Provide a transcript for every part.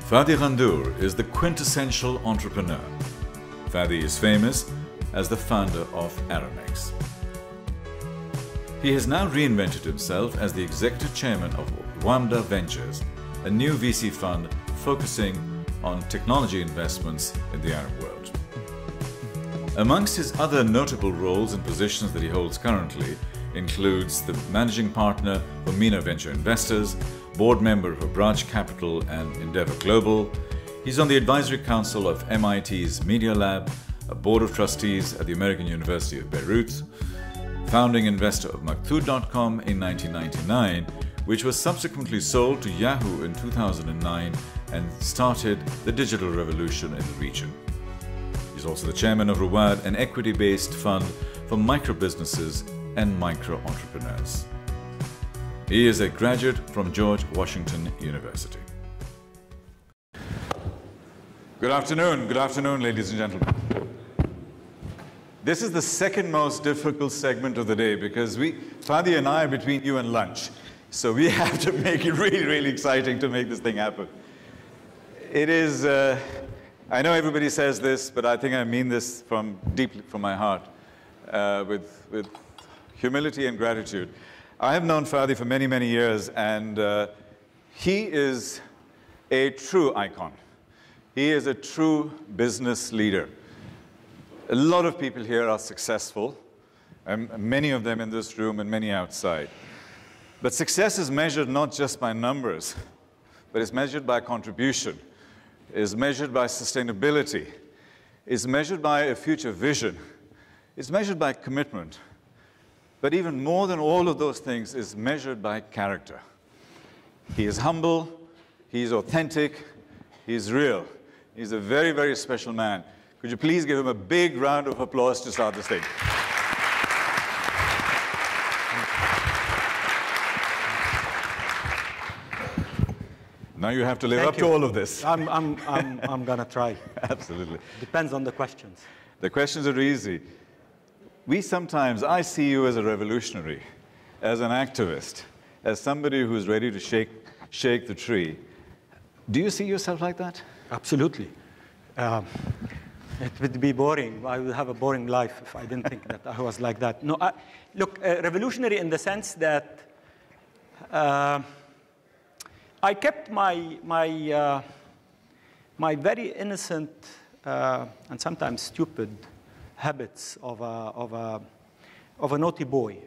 Fadi Ghandour is the quintessential entrepreneur. Fadi is famous as the founder of Aramex. He has now reinvented himself as the executive chairman of Wamda Ventures, a new VC fund focusing on technology investments in the Arab world. Amongst his other notable roles and positions that he holds currently includes the managing partner for MENA Venture Investors, board member for Branch Capital and Endeavor Global. He's on the advisory council of MIT's Media Lab, a board of trustees at the American University of Beirut, founding investor of Maktub.com in 1999, which was subsequently sold to Yahoo in 2009 and started the digital revolution in the region. He's also the chairman of Rawad, an equity-based fund for micro-businesses and micro-entrepreneurs. He is a graduate from George Washington University. Good afternoon, ladies and gentlemen. This is the second most difficult segment of the day because Fadi and I are between you and lunch. So we have to make it really, really exciting to make this thing happen. It is, I know everybody says this, but I think I mean this deeply from my heart, with humility and gratitude. I have known Fadi for many, many years, and he is a true icon. He is a true business leader. A lot of people here are successful, and many of them in this room and many outside. But success is measured not just by numbers, but it's measured by contribution, is measured by sustainability, is measured by a future vision, it's measured by commitment. But even more than all of those things is measured by character. He is humble, he's authentic, he's real. He's a very, very special man. Could you please give him a big round of applause to start this thing? Now you have to live up to all of this. I'm gonna try. Absolutely. Depends on the questions. The questions are easy. I see you as a revolutionary, as an activist, as somebody who's ready to shake the tree. Do you see yourself like that? Absolutely. It would be boring. I would have a boring life if I didn't think that I was like that. No, look, revolutionary in the sense that I kept my very innocent and sometimes stupid habits of a naughty boy,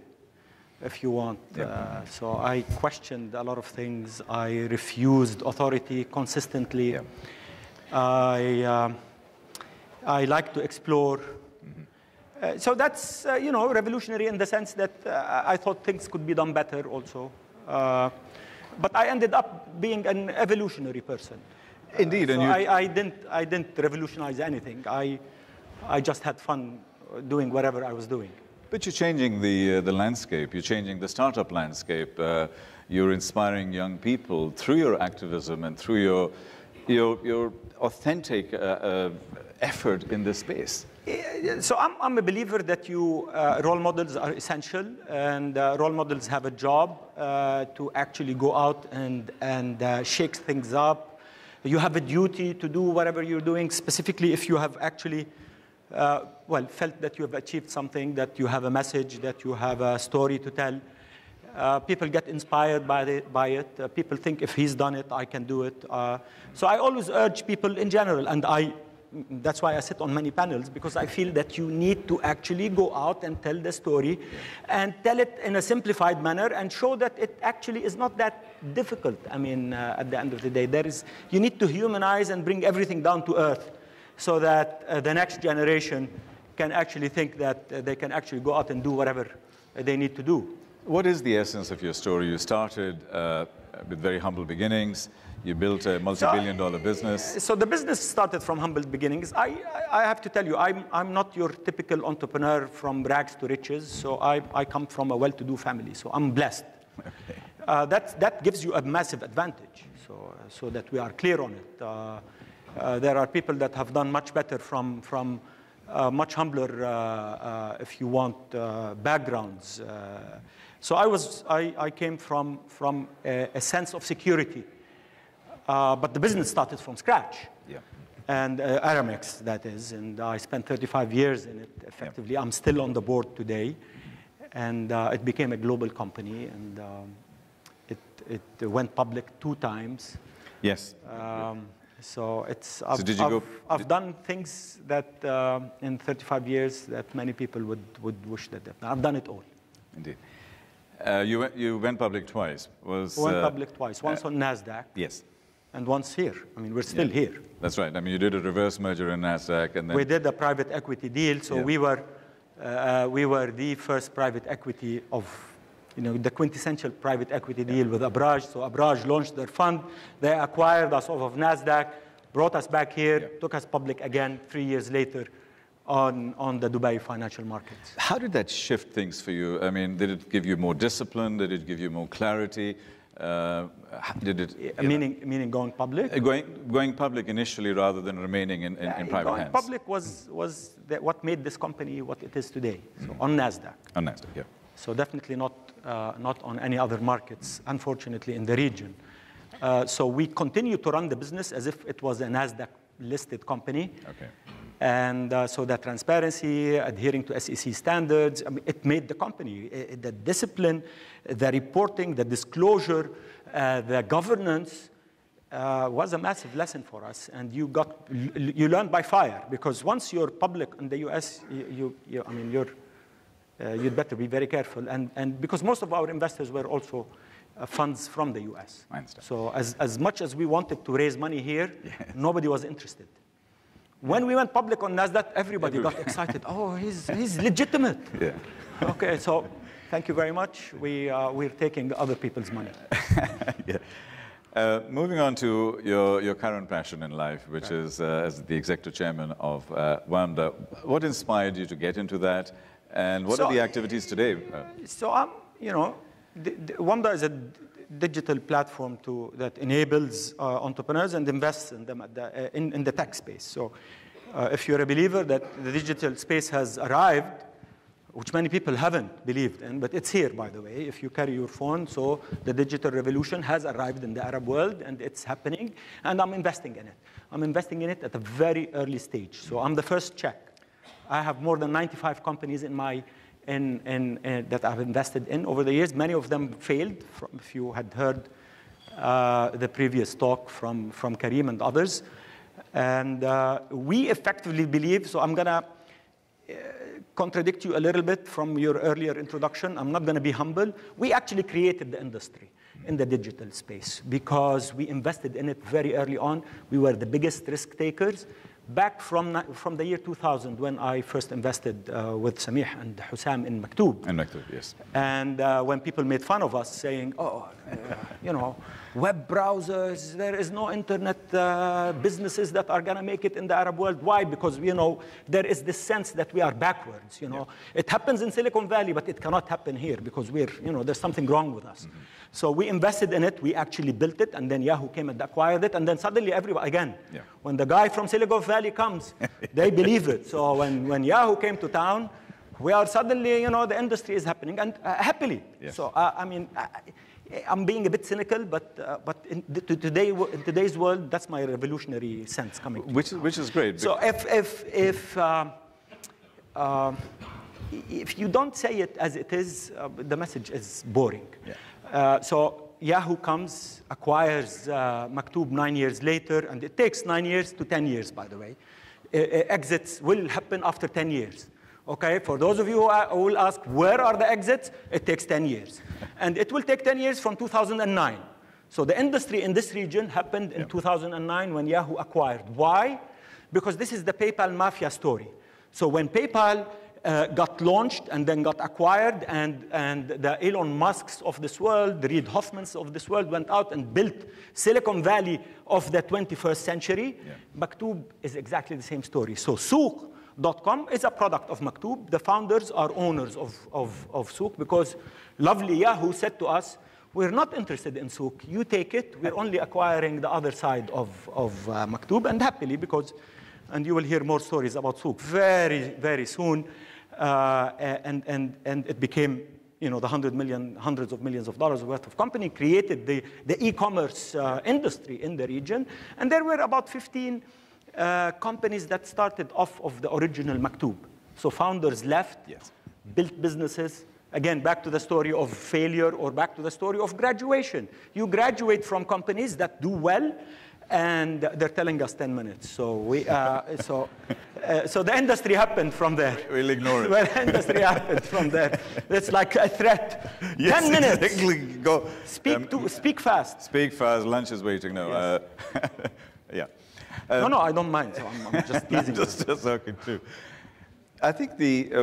if you want. Yeah. So I questioned a lot of things. I refused authority consistently. Yeah. I like to explore. Mm-hmm. So that's, revolutionary in the sense that I thought things could be done better also. But I ended up being an evolutionary person. Indeed. So I didn't revolutionize anything. I just had fun doing whatever I was doing. But you're changing the landscape. You're changing the startup landscape. You're inspiring young people through your activism and through your authentic effort in this space. So I'm a believer that role models are essential, and role models have a job to actually go out and shake things up. You have a duty to do whatever you're doing, specifically if you have actually felt that you have achieved something, that you have a message, that you have a story to tell. People get inspired by it. People think if he's done it, I can do it. So I always urge people in general, and that's why I sit on many panels, because I feel that you need to actually go out and tell the story and tell it in a simplified manner and show that it actually is not that difficult. I mean, at the end of the day, you need to humanize and bring everything down to earth so that the next generation can actually think that they can actually go out and do whatever they need to do. What is the essence of your story? You started with very humble beginnings. You built a multi-billion-dollar business. So the business started from humble beginnings. I have to tell you, I'm not your typical entrepreneur from rags to riches. So I come from a well-to-do family. So I'm blessed. Okay. That gives you a massive advantage. So that we are clear on it. There are people that have done much better from much humbler, if you want, backgrounds. So I came from a sense of security, but the business started from scratch. Yeah. And Aramex, that is, and I spent 35 years in it, effectively. Yeah. I'm still on the board today, and it became a global company, and it went public 2 times. Yes. So it's, I've done things that in 35 years that many people would wish that I've done it all. Indeed. You went public twice. Went public twice, once on NASDAQ. Yes. And once here. I mean, we're still here. That's right. I mean, you did a reverse merger in NASDAQ, and then... We did a private equity deal, so we were the first private equity of, the quintessential private equity deal with Abraj. So Abraj launched their fund. They acquired us off of NASDAQ, brought us back here, took us public again 3 years later on the Dubai financial markets. How did that shift things for you? I mean, did it give you more discipline? Did it give you more clarity? Did it... Meaning going public? Going public initially rather than remaining in private hands. Going public was what made this company what it is today, so on NASDAQ. On NASDAQ, yeah. So definitely not on any other markets, unfortunately, in the region. So we continue to run the business as if it was a NASDAQ-listed company. Okay. And so the transparency, adhering to SEC standards, I mean, it made the company. The discipline, the reporting, the disclosure, the governance was a massive lesson for us. And you learned by fire, because once you're public in the US, you'd better be very careful. And because most of our investors were also funds from the US. I understand. So as much as we wanted to raise money here, nobody was interested. When we went public on NASDAQ, everybody got excited. Oh, he's legitimate. Yeah. Okay, so thank you very much. We're taking other people's money. Yeah. Moving on to your current passion in life, which is as the executive chairman of Wamda. What inspired you to get into that, and what are the activities today? So Wamda is a digital platform that enables entrepreneurs and invests in them in the tech space. So if you're a believer that the digital space has arrived, which many people haven't believed in, but it's here, by the way, if you carry your phone. So the digital revolution has arrived in the Arab world, and it's happening, and I'm investing in it. I'm investing in it at a very early stage. So I'm the first check. I have more than 95 companies in my that I've invested in over the years. Many of them failed, if you had heard the previous talk from Karim and others. And we effectively believe, so I'm going to contradict you a little bit from your earlier introduction. I'm not going to be humble. We actually created the industry in the digital space because we invested in it very early on. We were the biggest risk takers. Back from the year 2000, when I first invested with Samih and Hussam in Maktoub. In Maktoub, yes. And when people made fun of us, saying, web browsers, there is no internet businesses that are going to make it in the Arab world. Why? Because, there is this sense that we are backwards, It happens in Silicon Valley, but it cannot happen here because there's something wrong with us. Mm-hmm. So we invested in it, we actually built it, and then Yahoo came and acquired it, and then suddenly everybody, again, when the guy from Silicon Valley comes, they believe it. So when Yahoo came to town, we are suddenly, the industry is happening, and happily. Yes. So, I'm being a bit cynical, but in today's world, that's my revolutionary sense coming. Which is great. So if you don't say it as it is, the message is boring. Yeah. So Yahoo comes, acquires Maktoub 9 years later, and it takes 9 years to 10 years, by the way. Exits will happen after 10 years. Okay, for those of you who will ask, where are the exits? It takes 10 years. And it will take 10 years from 2009. So the industry in this region happened in 2009 when Yahoo acquired. Why? Because this is the PayPal mafia story. So when PayPal got launched and then got acquired, and the Elon Musks of this world, the Reid Hoffmans of this world went out and built Silicon Valley of the 21st century, Maktoub is exactly the same story. So Souq.com is a product of Maktoub. The founders are owners of Souq because lovely Yahoo said to us, we're not interested in Souq. You take it. We're only acquiring the other side of Maktoub, and happily, because and you will hear more stories about souk very, very soon. And it became, you know, the hundreds of millions of dollars worth of company, created the e-commerce industry in the region. And there were about 15 companies that started off of the original Maktub. So founders left, Yes. built businesses. Again, back to the story of failure or back to the story of graduation. You graduate from companies that do well, and they're telling us 10 minutes. So so the industry happened from there. We'll ignore it. Well, the industry happened from there. It's like a threat. Yes, 10 minutes. exactly. Go. Speak fast. Speak fast. Lunch is waiting. No. Yes. Yeah. No, I don't mind. So I'm just teasing. just joking too. I think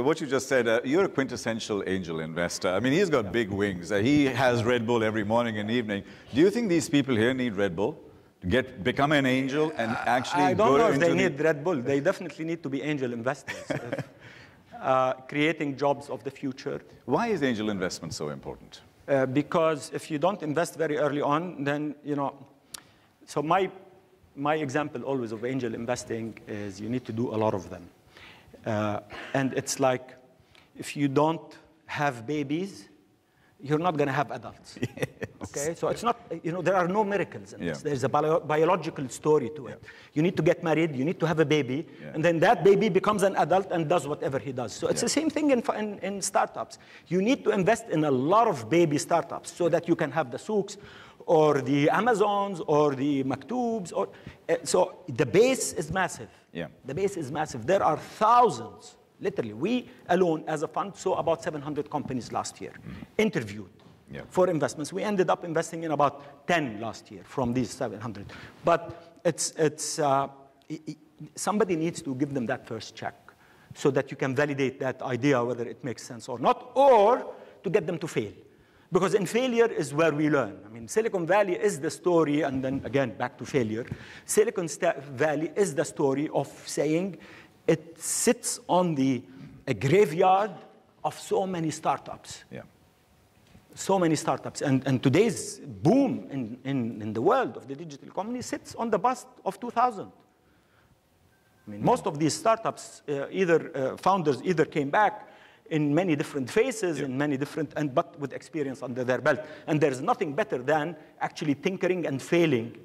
what you just said, you're a quintessential angel investor. I mean, he's got big wings. He has Red Bull every morning and evening. Do you think these people here need Red Bull to become an angel and actually I don't know if they into need Red Bull. They definitely need to be angel investors. Creating jobs of the future. Why is angel investment so important? Because if you don't invest very early on, then, you know, so my example always of angel investing is you need to do a lot of them. And it's like, if you don't have babies, you're not going to have adults. Yes. Okay? So it's not, you know, there are no miracles in this. Yeah. There's a biological story to it. Yeah. You need to get married, you need to have a baby, Yeah. and then that baby becomes an adult and does whatever he does. So it's the same thing in startups. You need to invest in a lot of baby startups so that you can have the souks or the Amazons or the Maktubs. So the base is massive. Yeah. The base is massive. There are thousands, literally. We alone, as a fund, saw about 700 companies last year, interviewed for investments. We ended up investing in about 10 last year from these 700. But somebody needs to give them that first check so that you can validate that idea, whether it makes sense or not, or to get them to fail. Because in failure is where we learn. I mean, Silicon Valley is the story, and then again, back to failure. Silicon Valley is the story of saying it sits on a graveyard of so many startups. Yeah. So many startups. And today's boom in the world of the digital economy sits on the bust of 2000. I mean, most of these startups, founders either came back in many different phases, in many different, but with experience under their belt. And there's nothing better than actually tinkering and failing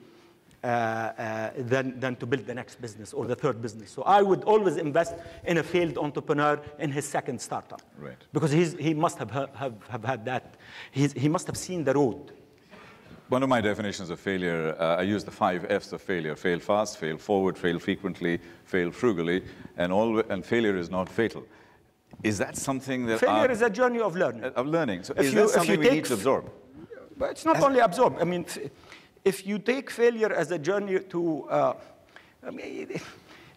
than to build the next business or the third business. So I would always invest in a failed entrepreneur in his second startup. Right. Because he must have had that. He must have seen the road. One of my definitions of failure, I use the 5 F's of failure: fail fast, fail forward, fail frequently, fail frugally, and failure is not fatal. Is that something that... Failure is a journey of learning. Of learning. So is that something we need to absorb? But it's not only absorb. I mean, if you take failure as a journey to... I mean,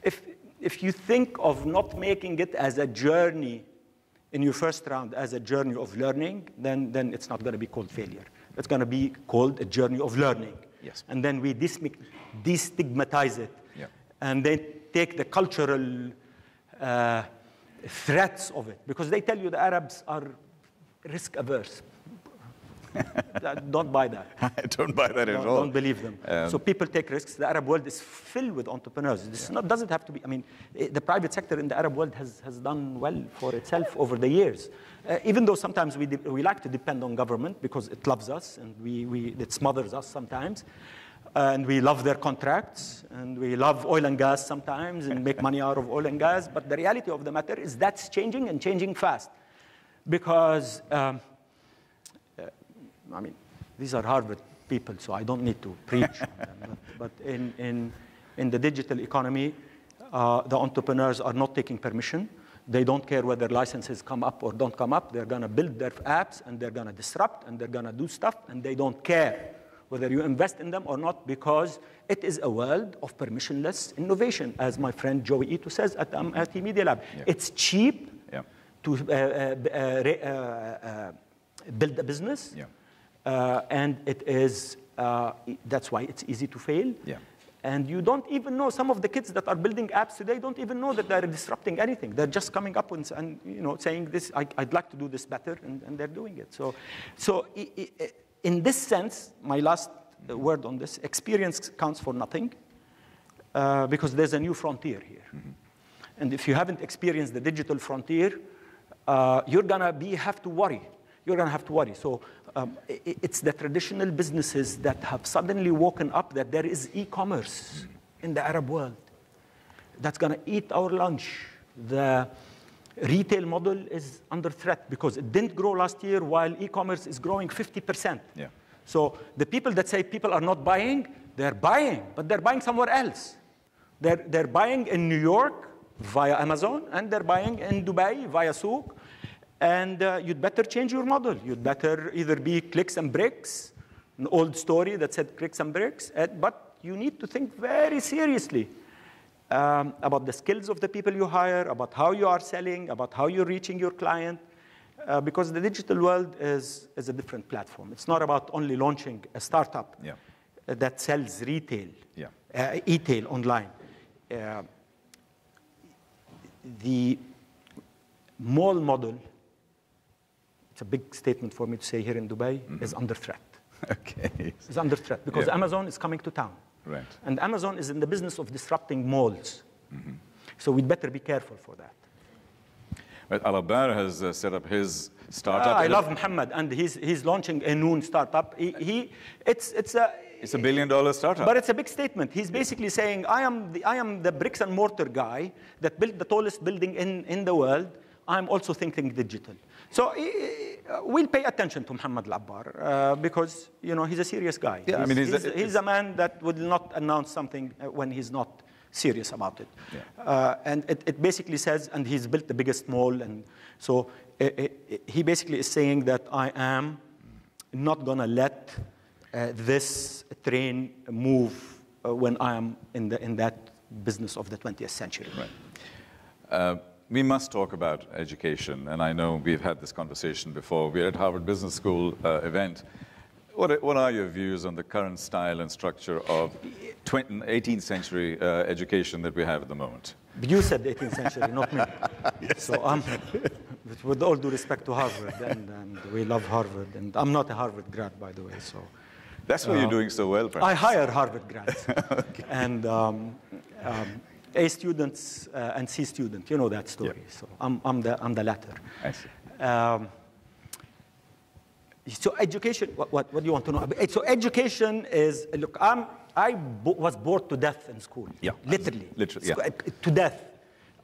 if you think of not making it as a journey in your first round, as a journey of learning, then it's not going to be called failure. It's going to be called a journey of learning. Yes. And then we destigmatize it. Yeah. And then take the cultural threats of it. Because they tell you the Arabs are risk averse. Don't buy that. I don't buy that at all. Don't believe them. So people take risks. The Arab world is filled with entrepreneurs. This doesn't have to be, I mean, the private sector in the Arab world has done well for itself over the years. Even though sometimes we like to depend on government because it loves us and it smothers us sometimes. And we love their contracts, and we love oil and gas sometimes and make money out of oil and gas. But the reality of the matter is that's changing and changing fast. Because, I mean, these are Harvard people, so I don't need to preach on them. But in the digital economy, the entrepreneurs are not taking permission. They don't care whether licenses come up or don't come up. They're going to build their apps, and they're going to disrupt, and they're going to do stuff, and they don't care whether you invest in them or not, because it is a world of permissionless innovation, as my friend Joey Ito says at MIT Media Lab. Yeah. It's cheap to build a business, and it is, that's why it's easy to fail. Yeah. And you don't even know, some of the kids that are building apps today don't even know that they're disrupting anything. They're just coming up and you know, saying this, I'd like to do this better, and they're doing it. So in this sense, my last word on this, experience counts for nothing. because there's a new frontier here. And if you haven't experienced the digital frontier, you're going to have to worry. You're going to have to worry. So it's the traditional businesses that have suddenly woken up that there is e-commerce in the Arab world that's going to eat our lunch. The retail model is under threat because it didn't grow last year while e-commerce is growing 50%. Yeah. So the people that say people are not buying, they're buying, but they're buying somewhere else. They're buying in New York via Amazon, and they're buying in Dubai via Souk. And you'd better change your model. You'd better either be clicks and bricks, an old story that said clicks and bricks, but you need to think very seriously about the skills of the people you hire, about how you are selling, about how you're reaching your client, because the digital world is a different platform. It's not about only launching a startup that sells retail, e-tail online. The mall model, it's a big statement for me to say here in Dubai, is under threat. Okay. It's under threat because Amazon is coming to town. Right. And Amazon is in the business of disrupting malls. So we'd better be careful for that. But Al-Abbar has set up his startup. I love Muhammad, and he's launching a Noon startup. It's a $1 billion startup. But it's a big statement. He's basically saying, I am the bricks and mortar guy that built the tallest building in the world. I'm also thinking digital. So we'll pay attention to Muhammad Al-Abbar because he's a serious guy. Yeah, he's a man that would not announce something when he's not serious about it. Yeah. And it basically says, and he's built the biggest mall, and so he basically is saying that I am not going to let this train move when I am in that business of the 20th century. Right. We must talk about education, and I know we've had this conversation before. We're at Harvard Business School event. What are your views on the current style and structure of 18th century education that we have at the moment? You said 18th century, not me. Yes, so with all due respect to Harvard, and we love Harvard, and I'm not a Harvard grad, by the way. So that's why you're doing so well, perhaps. I hire Harvard grads. Okay. And A students and C students, you know that story. Yeah. So I'm the latter. I see. So education, what do you want to know? So education is, look, I was bored to death in school. Yeah. Literally. Yeah. To death.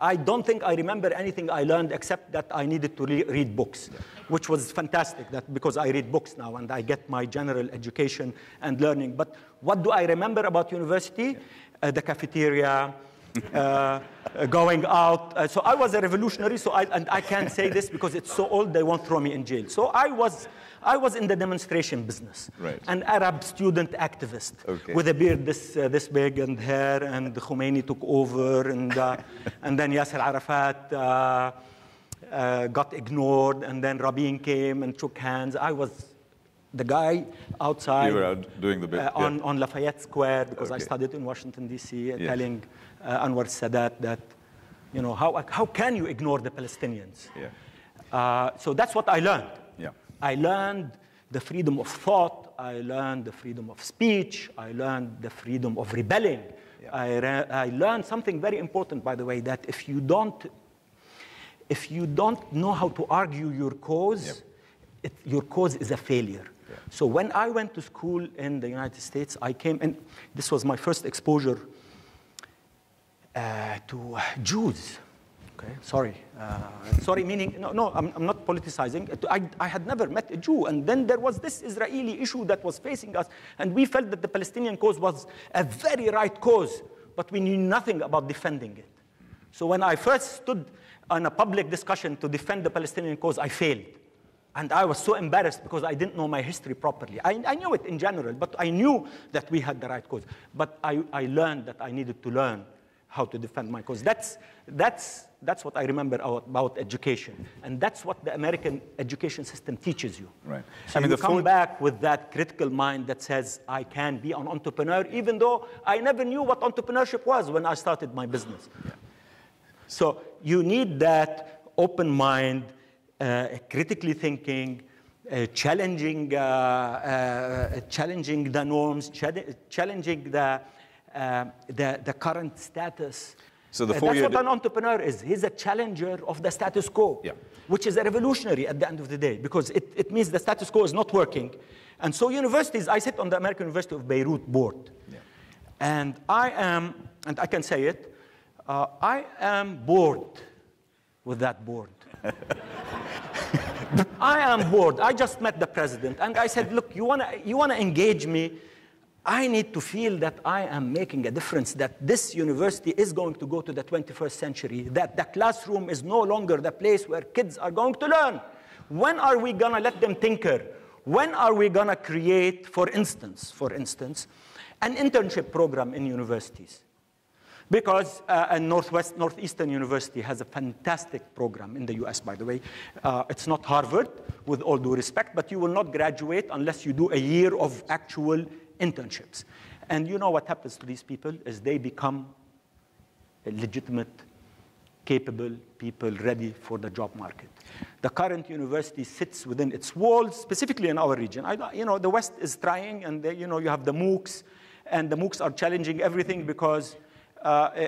I don't think I remember anything I learned except that I needed to read books, which was fantastic because I read books now and I get my general education and learning. But what do I remember about university? The cafeteria, going out. So I was a revolutionary, and I can't say this because it's so old they won't throw me in jail. So I was in the demonstration business. Right. An Arab student activist with a beard this big and hair, and Khomeini took over, and then Yasser Arafat got ignored, and then Rabin came and shook hands. I was the guy outside. You were out doing the bit. On Lafayette Square, because I studied in Washington, D.C., telling Anwar Sadat that, how can you ignore the Palestinians? Yeah. So that's what I learned. Yeah. I learned the freedom of thought. I learned the freedom of speech. I learned the freedom of rebelling. Yeah. I learned something very important, by the way, that if you don't know how to argue your cause, your cause is a failure. Yeah. So when I went to school in the United States, I came, and this was my first exposure to Jews. Okay, sorry, meaning, no, I'm not politicizing. I had never met a Jew, and then there was this Israeli issue that was facing us, and we felt that the Palestinian cause was a very right cause, but we knew nothing about defending it. So when I first stood on a public discussion to defend the Palestinian cause, I failed. And I was so embarrassed because I didn't know my history properly. I knew it in general, but I knew that we had the right cause. But I learned that I needed to learn how to defend my cause. That's what I remember about education. And that's what the American education system teaches you. Right. So you come back with that critical mind that says, I can be an entrepreneur, even though I never knew what entrepreneurship was when I started my business. Yeah. So you need that open mind, critically thinking, challenging the norms, challenging the current status. So the That's four-year what an entrepreneur is. He's a challenger of the status quo, which is a revolutionary at the end of the day, because it means the status quo is not working. And so universities, I sit on the American University of Beirut board. And I am, and I can say it, I am bored with that board. I am bored. I just met the president, and I said, look, you wanna engage me? I need to feel that I am making a difference, that this university is going to go to the 21st century, that the classroom is no longer the place where kids are going to learn. When are we going to let them tinker? When are we going to create, for instance, an internship program in universities? Because Northeastern University has a fantastic program in the US, by the way. It's not Harvard, with all due respect, but you will not graduate unless you do a year of actual internships. And you know what happens to these people is they become legitimate, capable people ready for the job market. The current university sits within its walls, specifically in our region. You know, the West is trying, and you know, you have the MOOCs, and the MOOCs are challenging everything because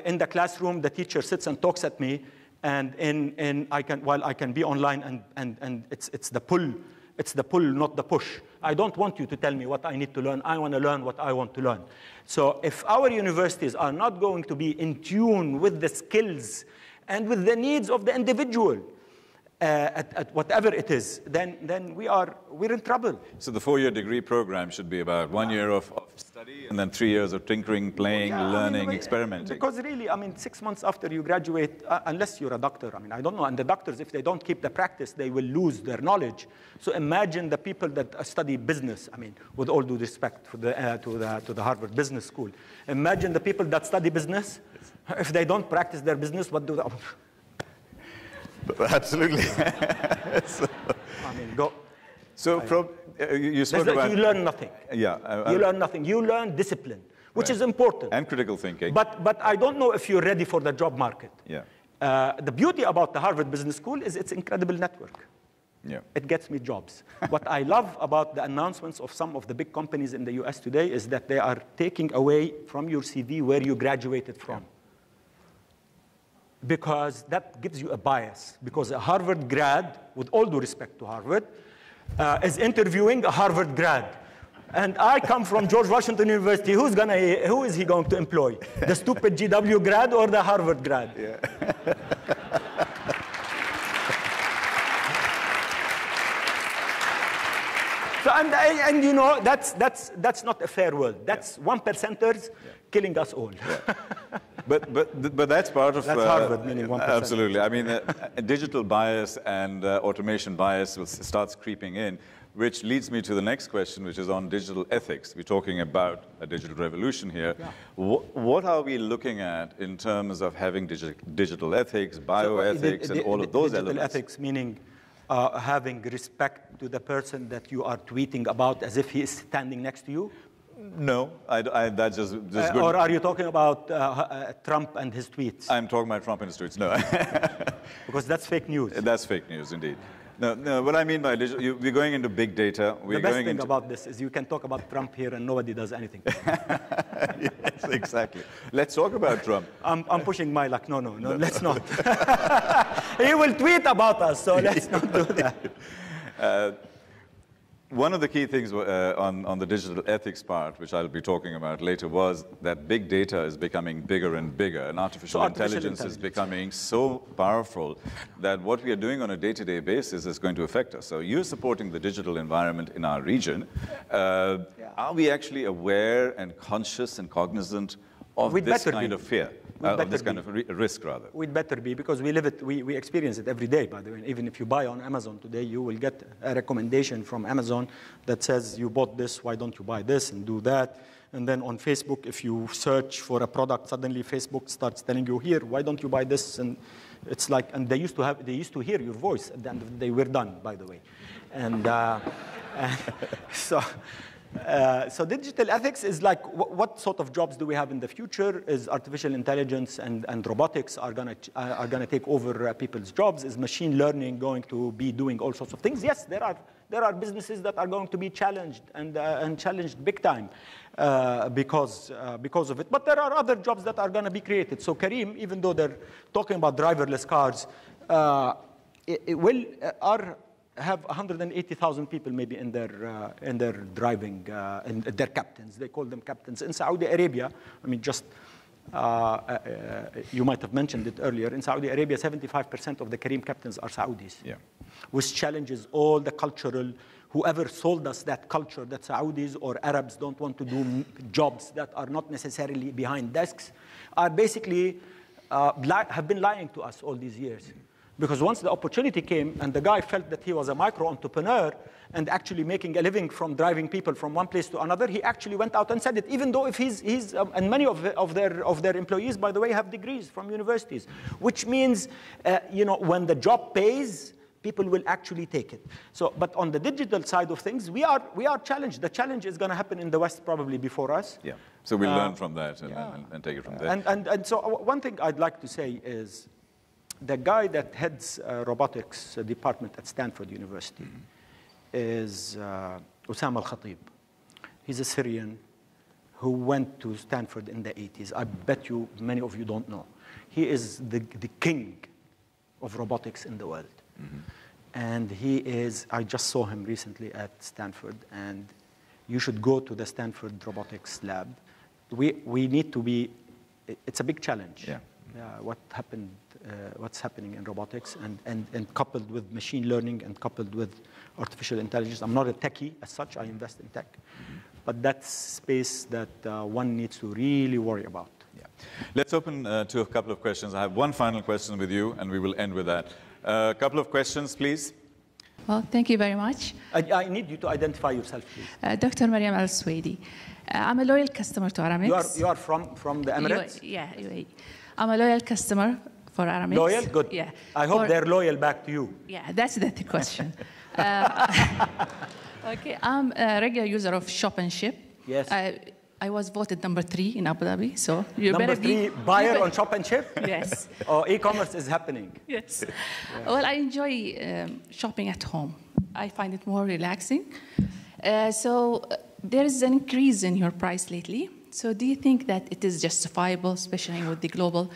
in the classroom, the teacher sits and talks at me, and while I can be online, and it's the pull. It's the pull, not the push. I don't want you to tell me what I need to learn. I want to learn what I want to learn. So if our universities are not going to be in tune with the skills and with the needs of the individual, at whatever it is, then we're in trouble. So the 4-year degree program should be about 1 year of study and then 3 years of tinkering, playing, learning, experimenting. Because really, I mean, 6 months after you graduate, unless you're a doctor, I mean, I don't know. And the doctors, if they don't keep the practice, they will lose their knowledge. So imagine the people that study business. I mean, with all due respect to the Harvard Business School, imagine the people that study business. If they don't practice their business, what do they? Absolutely. I mean, go. So you spoke about... You learn nothing. Yeah. You learn nothing. You learn discipline, which is important. And critical thinking. But I don't know if you're ready for the job market. Yeah. The beauty about the Harvard Business School is its incredible network. Yeah. It gets me jobs. What I love about the announcements of some of the big companies in the US today is that they are taking away from your CV where you graduated from. Yeah. Because that gives you a bias. Because a Harvard grad, with all due respect to Harvard, is interviewing a Harvard grad. And I come from George Washington University. Who is he going to employ? The stupid GW grad or the Harvard grad? Yeah. So, and you know, that's not a fair world. That's 1%ers killing us all. Yeah. But that's part of... That's Harvard, meaning 1%. Absolutely. I mean, digital bias and automation bias starts creeping in, which leads me to the next question, which is on digital ethics. We're talking about a digital revolution here. Yeah. What are we looking at in terms of having digital ethics, bioethics, and all of those elements? Digital ethics meaning having respect to the person that you are tweeting about as if he is standing next to you? No, that's just good. Or are you talking about Trump and his tweets? I'm talking about Trump and his tweets, no. Because that's fake news. That's fake news, indeed. No, what I mean by digital, we're going into big data. The best thing about this is you can talk about Trump here and nobody does anything. Yes, exactly. Let's talk about Trump. I'm pushing my luck. No, let's not. He will tweet about us, so let's not do that. One of the key things on the digital ethics part, which I'll be talking about later, was that big data is becoming bigger and bigger, and artificial intelligence is becoming so powerful that what we are doing on a day-to-day basis is going to affect us. So you're supporting the digital environment in our region. Are we actually aware and conscious and cognizant of this kind of fear? Of this kind of risk, rather. We'd better be, because we live it, we experience it every day, by the way. Even if you buy on Amazon today, you will get a recommendation from Amazon that says, you bought this, why don't you buy this and do that? And then on Facebook, if you search for a product, suddenly Facebook starts telling you, here, why don't you buy this? And it's like, and they used to hear your voice at the end of the day. We're done, by the way. And So digital ethics is like, what sort of jobs do we have in the future? Is artificial intelligence and robotics are gonna take over people's jobs? Is machine learning going to be doing all sorts of things? Yes, there are businesses that are going to be challenged and challenged big time because of it. But there are other jobs that are going to be created. So Kareem, even though they're talking about driverless cars, it will have 180,000 people maybe in their driving, and their captains. They call them captains. In Saudi Arabia, I mean, just you might have mentioned it earlier. In Saudi Arabia, 75% of the Kareem captains are Saudis, which challenges all the cultural. Whoever sold us that culture that Saudis or Arabs don't want to do jobs that are not necessarily behind desks, are basically have been lying to us all these years. Because once the opportunity came and the guy felt that he was a micro-entrepreneur and actually making a living from driving people from one place to another, he actually went out and said it, even though if he's and many of their employees, by the way, have degrees from universities, which means, you know, when the job pays, people will actually take it. So, but on the digital side of things, we are challenged. The challenge is going to happen in the West probably before us. Yeah. So we'll learn from that and take it from there. And so one thing I'd like to say is, the guy that heads robotics department at Stanford University is Osama Al-Khatib. He's a Syrian who went to Stanford in the 80s. I bet you many of you don't know. He is the king of robotics in the world. And he is, I just saw him recently at Stanford, and you should go to the Stanford robotics lab. We need to be, it's a big challenge. What's happening in robotics, and coupled with machine learning and coupled with artificial intelligence. I'm not a techie as such, I invest in tech. But that's space that one needs to really worry about. Yeah. Let's open to a couple of questions. I have one final question with you, and we will end with that. A couple of questions, please. Well, thank you very much. I need you to identify yourself, please. Dr. Mariam Al-Swedi. I'm a loyal customer to Aramex. You are from the Emirates? UAE. I'm a loyal customer for Aramex. Loyal? Good. Yeah. I hope they're loyal back to you. Yeah, that's the question. Okay, I'm a regular user of Shop and Ship. Yes. I was voted number 3 in Abu Dhabi, so you number better 3 buyer on Shop and Ship? Yes. Oh, e-commerce is happening. Yes. Well, I enjoy shopping at home. I find it more relaxing. So there is an increase in your price lately. So do you think that it is justifiable, especially with the global,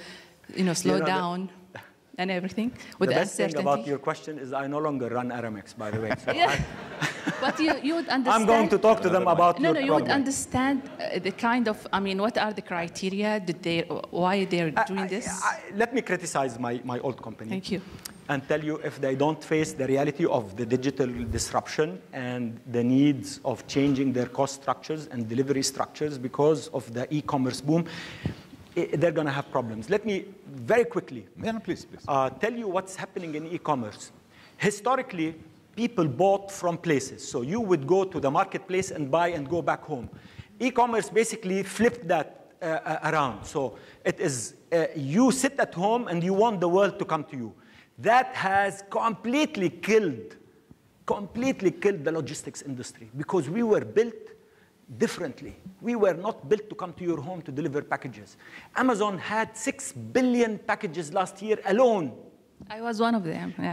slowdown and everything? With the best thing about your question is I no longer run Aramex, by the way. So but you would understand. I'm going to talk to them about your problem. You would understand the kind of, what are the criteria? Why they're doing this? Let me criticize my old company. Thank you. And tell you if they don't face the reality of the digital disruption and the needs of changing their cost structures and delivery structures because of the e-commerce boom, they're going to have problems. Let me very quickly please. Tell you what's happening in e-commerce. Historically, people bought from places. So you would go to the marketplace and buy and go back home. E-commerce basically flipped that around. So it is you sit at home and you want the world to come to you. That has completely killed the logistics industry because we were built differently. We were not built to come to your home to deliver packages. Amazon had 6 billion packages last year alone. I was one of them. Yeah.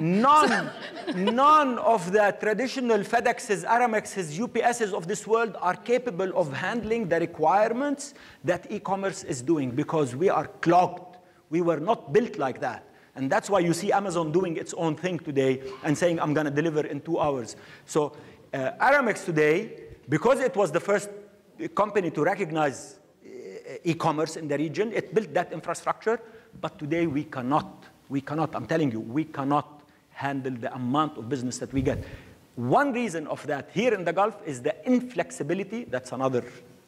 None of the traditional FedExes, Aramexes, UPSs of this world are capable of handling the requirements that e-commerce is doing because we are clogged. We were not built like that. And that's why you see Amazon doing its own thing today and saying, I'm going to deliver in 2 hours. So Aramex today, because it was the first company to recognize e-commerce in the region, it built that infrastructure. But today we cannot, I'm telling you, we cannot handle the amount of business that we get. One reason of that here in the Gulf is the inflexibility, that's another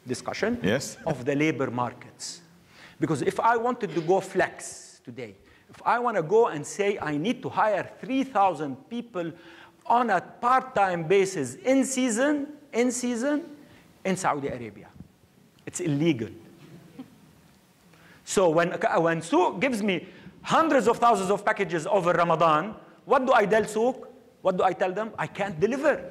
discussion, of the labor markets. Because if I wanted to go flex today, if I want to go and say I need to hire 3,000 people on a part-time basis in season in Saudi Arabia, it's illegal. So when Souk gives me hundreds of thousands of packages over Ramadan, what do I tell Souk? What do I tell them? I can't deliver.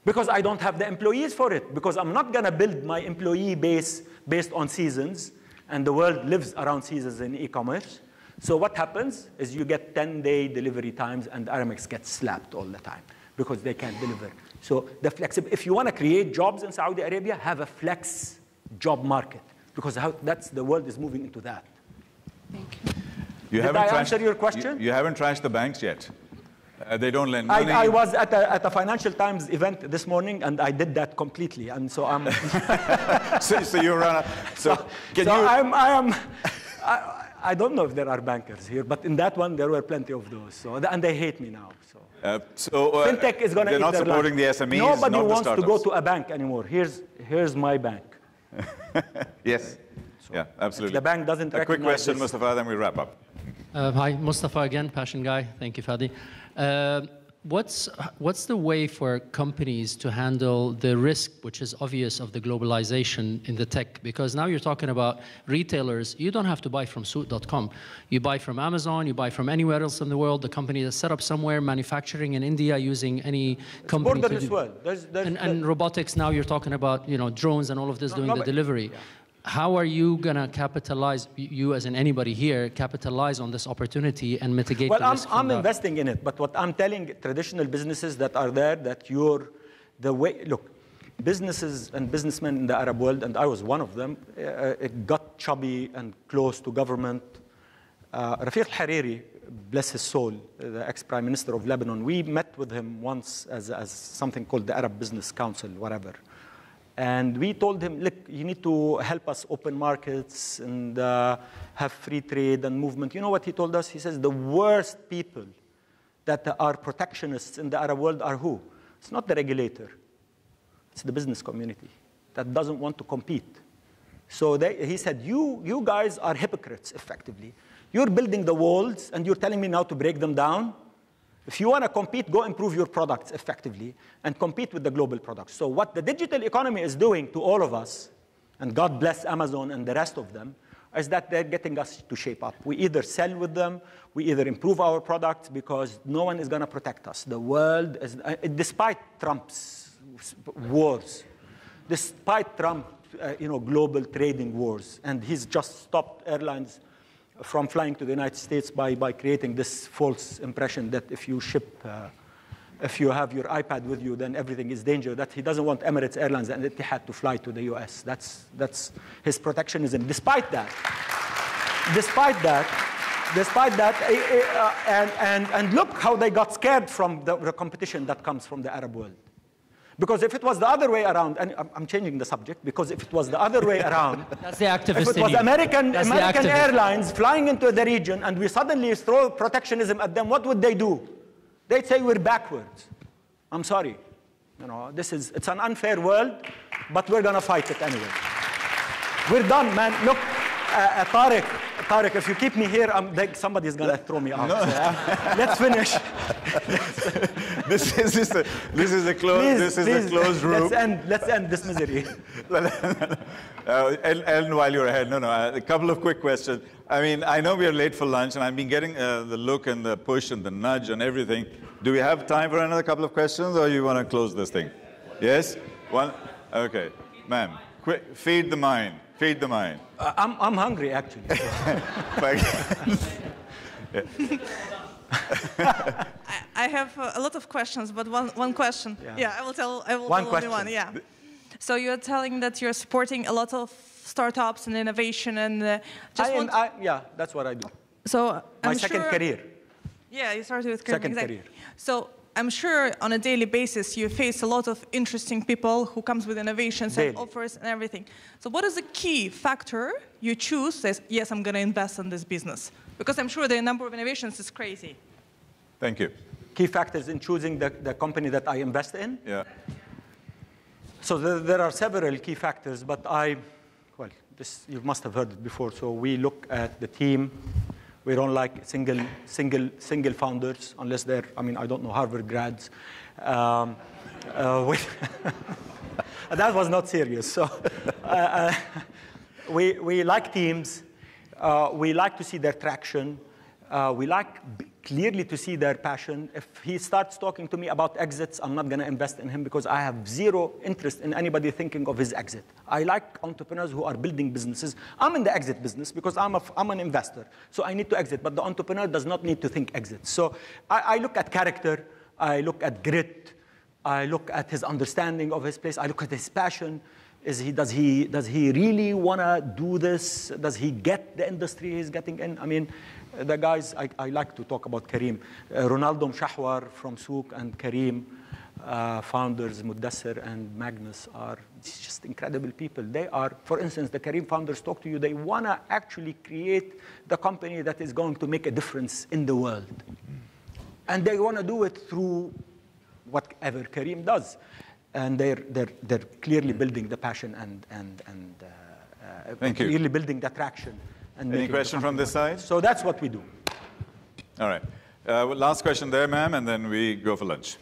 Because I don't have the employees for it. Because I'm not going to build my employee base based on seasons. And the world lives around seasons in e-commerce. So what happens is you get 10-day delivery times, and Aramex gets slapped all the time because they can't deliver. So if you want to create jobs in Saudi Arabia, have a flex job market, because the world is moving into that. Thank you. Did I answer your question? You haven't trashed the banks yet. They don't lend money. I was at a Financial Times event this morning, and I did that completely. And so I'm. so you run. I don't know if there are bankers here, but in that one there were plenty of those. So and they hate me now. So fintech is going to. They're not supporting the SMEs. Nobody wants to go to a bank anymore. Here's my bank. Yes. So yeah, absolutely. The bank doesn't. A quick question, Mustafa, then we wrap up. Hi, Mustafa again, Passion Guy. Thank you, Fadi. What's the way for companies to handle the risk, which is obvious, of the globalization in the tech? Because now you're talking about retailers. You don't have to buy from suit.com. You buy from Amazon. You buy from anywhere else in the world. The company is set up somewhere, manufacturing in India using any company. It's borderless world. And robotics. Now you're talking about drones and all of this doing the delivery. Yeah. How are you going to capitalize, you as in anybody here, capitalize on this opportunity and mitigate the risk? Well, I'm investing in it, but what I'm telling traditional businesses that are there, that look, businesses and businessmen in the Arab world, and I was one of them, it got chubby and close to government. Rafiq al-Hariri, bless his soul, the ex-prime minister of Lebanon, we met with him once as something called the Arab Business Council, whatever. And we told him, look, you need to help us open markets and have free trade and movement. You know what he told us? He says the worst people that are protectionists in the Arab world are who? It's not the regulator. It's the business community that doesn't want to compete. So he said, you guys are hypocrites, effectively. You're building the walls, and you're telling me now to break them down. If you want to compete, go improve your products effectively and compete with the global products. So what the digital economy is doing to all of us, and God bless Amazon and the rest of them, is that they're getting us to shape up. We either sell with them, we either improve our products, because no one is going to protect us. The world is, despite Trump's wars, despite Trump's global trading wars, and he's just stopped airlines from flying to the United States by creating this false impression that if you have your iPad with you, then everything is danger. That he doesn't want Emirates Airlines and Etihad to fly to the US. That's his protectionism. Despite that, and look how they got scared from the competition that comes from the Arab world. Because if it was the other way around, and I'm changing the subject, because if it was the other way around, that's the activist if it was American Airlines flying into the region and we suddenly throw protectionism at them, what would they do? They'd say we're backwards. I'm sorry. It's an unfair world, but we're going to fight it anyway. We're done, man. Look, Tariq, if you keep me here, somebody's going to throw me out. No. So, let's finish. This is a closed room. Let's end this misery. And while you're ahead, a couple of quick questions. I mean, I know we are late for lunch, and I've been getting the look and the push and the nudge and everything. Do we have time for another couple of questions, or you want to close this thing? Yes? One? Okay. Ma'am, quick, feed the mind. Feed the mind. I'm hungry, actually. I have a lot of questions, but one question. Yeah, I will tell only one. Yeah. So you're telling that you're supporting a lot of startups and innovation, and yeah, that's what I do. So my second career. Yeah, you started with second career. So I'm sure on a daily basis you face a lot of interesting people who comes with innovations and offers and everything. So what is the key factor you choose says, yes, I'm going to invest in this business? Because I'm sure the number of innovations is crazy. Thank you. Key factors in choosing the company that I invest in? Yeah. So there are several key factors, but you must have heard it before. So we look at the team. We don't like single founders unless they're, I don't know, Harvard grads. That was not serious. So we like teams. We like to see their traction. We like clearly to see their passion. If he starts talking to me about exits, I'm not going to invest in him because I have zero interest in anybody thinking of his exit. I like entrepreneurs who are building businesses. I'm in the exit business because I'm an investor, so I need to exit. But the entrepreneur does not need to think exit. So I look at character, I look at grit, I look at his understanding of his place, I look at his passion. Does he really want to do this? Does he get the industry he's getting in? I mean, the guys, I like to talk about Kareem. Ronaldo Mshahwar from Souk and Kareem, founders, Mudassir and Magnus, are just incredible people. They are, for instance, the Kareem founders talk to you, they want to actually create the company that is going to make a difference in the world. And they want to do it through whatever Kareem does. And they're clearly building the passion and Thank you. Clearly building the traction. And any question from this side? So that's what we do. All right. Last question there, ma'am, and then we go for lunch.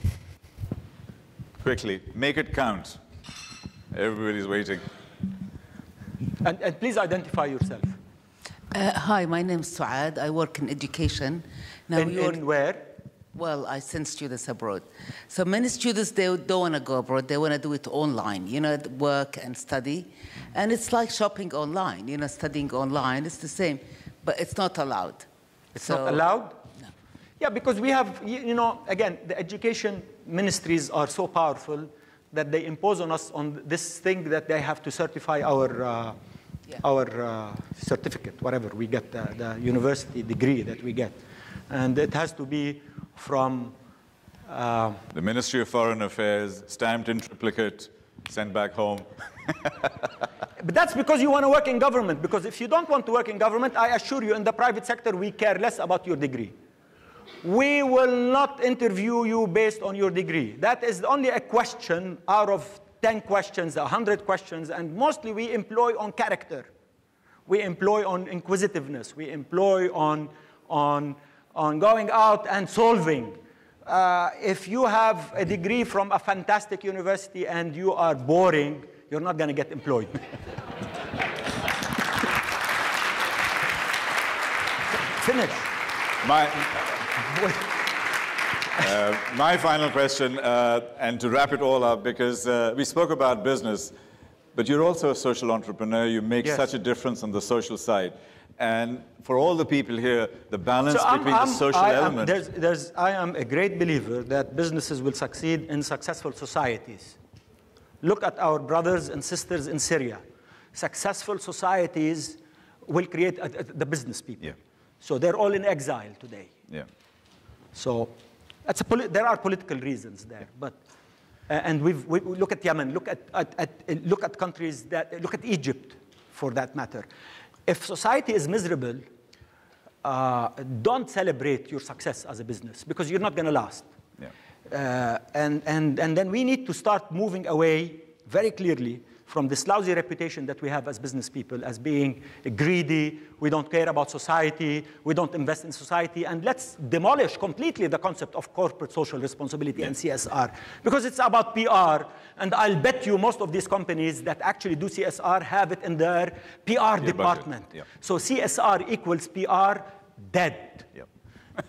Quickly, make it count. Everybody's waiting. And please identify yourself. Hi, my name is Suad. I work in education. Now in where? Well, I send students abroad. So many students, they don't want to go abroad. They want to do it online, you know, work and study. And it's like shopping online, you know, studying online. It's the same, but it's not allowed. It's not allowed? No. Yeah, because we have, you know, again, the education ministries are so powerful that they impose on us on this thing that they have to certify our certificate, whatever we get, the university degree that we get. And it has to be from the Ministry of Foreign Affairs, stamped in triplicate, sent back home. But that's because you want to work in government. Because if you don't want to work in government, I assure you, in the private sector, we care less about your degree. We will not interview you based on your degree. That is only a question out of 10 questions, 100 questions, and mostly we employ on character. We employ on inquisitiveness. We employ on going out and solving. If you have a degree from a fantastic university and you are boring, you're not going to get employed. Finish. My final question, and to wrap it all up, because we spoke about business, but you're also a social entrepreneur. You make such a difference on the social side. And for all the people here, the balance between the social element. I am a great believer that businesses will succeed in successful societies. Look at our brothers and sisters in Syria. Successful societies will create the business people. Yeah. So they're all in exile today. Yeah. So there are political reasons there, but and we look at Yemen, look at countries that look at Egypt, for that matter. If society is miserable, don't celebrate your success as a business because you're not going to last. Yeah. And then we need to start moving away very clearly from this lousy reputation that we have as business people as being greedy, we don't care about society, we don't invest in society, and let's demolish completely the concept of corporate social responsibility and CSR, because it's about PR, and I'll bet you most of these companies that actually do CSR have it in their PR department. So CSR equals PR, dead.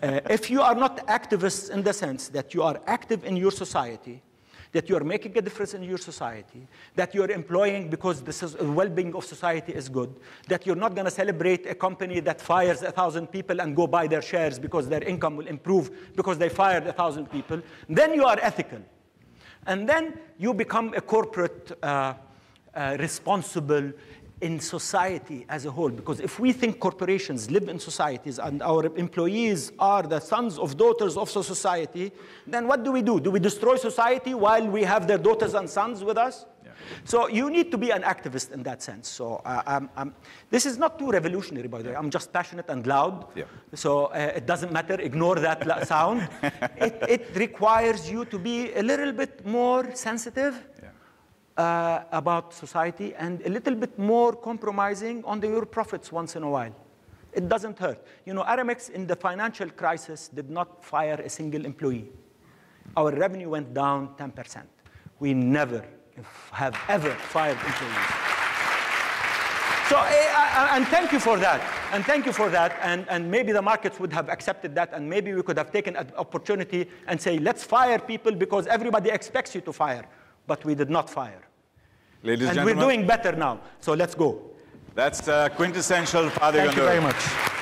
If you are not activists in the sense that you are active in your society, that you are making a difference in your society, that you are employing because the well-being of society is good, that you're not going to celebrate a company that fires 1,000 people and go buy their shares because their income will improve because they fired 1,000 people, then you are ethical. And then you become a corporate responsible in society as a whole. Because if we think corporations live in societies and our employees are the sons of daughters of society, then what do? Do we destroy society while we have their daughters and sons with us? Yeah. So you need to be an activist in that sense. So this is not too revolutionary, by the way. I'm just passionate and loud. Yeah. So it doesn't matter. Ignore that sound. It requires you to be a little bit more sensitive. Yeah. About society and a little bit more compromising on your profits once in a while. It doesn't hurt. You know, Aramex in the financial crisis did not fire a single employee. Our revenue went down 10%. We never have ever fired employees. So, and thank you for that. And thank you for that. And maybe the markets would have accepted that, and maybe we could have taken an opportunity and say, let's fire people because everybody expects you to fire. But we did not fire. Ladies and gentlemen. And we're doing better now. So let's go. That's quintessential Fadi Ghandour. Thank you very much.